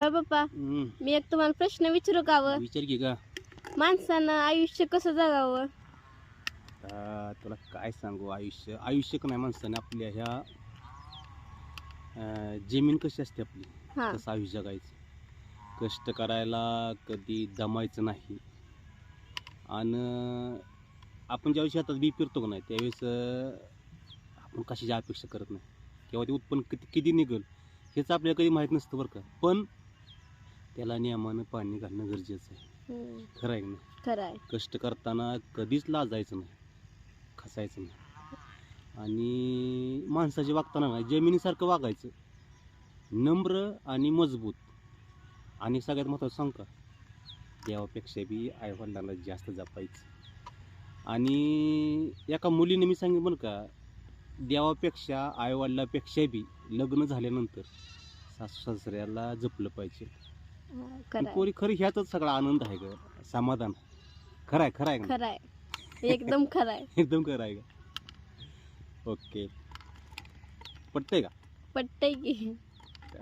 बाप्पा, मी एक तुम्हाला प्रश्न विचारू का व? विचार की का माणसानं आयुष्य कसं जगावं? तुला काय सांगू. आयुष्य का नाही माणसाने आपल्या ह्या जमीन कशी असते आपली हा तसं आयुष्य जगायचं. कष्ट करायला कधी दमायचं नाही. आणि आपण ज्यावेळेस शेतात बी फिरतो का नाही त्यावेळेस आपण कशाची अपेक्षा करत नाही किंवा ते उत्पन्न किती किती निघेल हेच आपल्याला कधी माहीत नसतं बरं का. पण त्याला नियमानं पाणी घालणं गरजेचं आहे. खरं आहे की नाही. खरं आहे. कष्ट करताना कधीच लाजायचं नाही, खसायचं नाही. आणि माणसाचे वागताना नाही जमिनीसारखं वागायचं, नम्र आणि मजबूत. आणि सगळ्यात महत्त्वाचं सांग का, देवापेक्षा बी आईवडिलांना जास्त जपायचं. आणि एका मुलीने मी सांगितलं बरं का, देवापेक्षा आईवडिलापेक्षा बी लग्न झाल्यानंतर सासू सासऱ्याला जपलं पाहिजे. खरं आहे. पोरी खरं ह्यातच सगळा आनंद आहे ग, समाधान. खरं आहे खरं आहे का खरं आहे. एकदम खरं आहे. एकदम खरं आहे का. ओके, पटतंय का? पटतंय की.